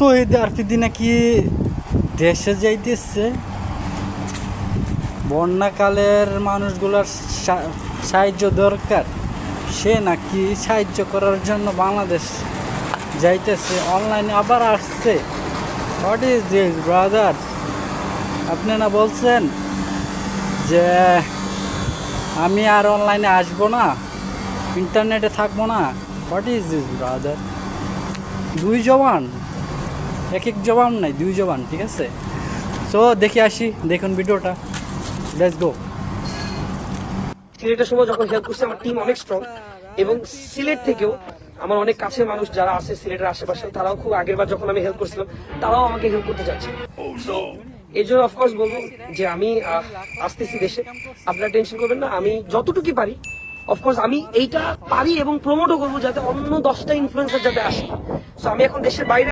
তহিদ আরফিদি নাকি দেশে যাইতেছে, বন্যাকালের মানুষগুলোর সাহায্য দরকার, সে নাকি সাহায্য করার জন্য বাংলাদেশ যাইতেছে, অনলাইনে আবার আসছে। What is this brother? আপনি না বলছেন যে আমি আর অনলাইনে আসবো না, ইন্টারনেটে থাকবো না? What is this brother? দুই জবান, এক এক জবান নাই, দুই জবান, ঠিক আছে? সো দেখে আসি, দেখুন ভিডিওটা, লেটস গো। সিলেটের সময় যখন হেল্প করছে আমার টিম অনেক স্ট্রং, এবং সিলেট থেকেও আমার অনেক কাছের মানুষ যারা আছে সিলেটের আশেপাশে, তারাও খুব আগের বার যখন আমি হেল্প করছিলাম তারাও আমাকে হেল্প করতে চাচ্ছে। তো এই জন্য অফকোর্স বলবো যে আমি আসতেছি দেশে, আপনারা টেনশন করবেন না, আমি যতটুকু পারি অফকোর্স আমি এইটা পারি এবং প্রমোটও করবো যাতে অন্য 10টা ইনফ্লুয়েন্সার যাতে আসে। তো আমি এখন দেশের বাইরে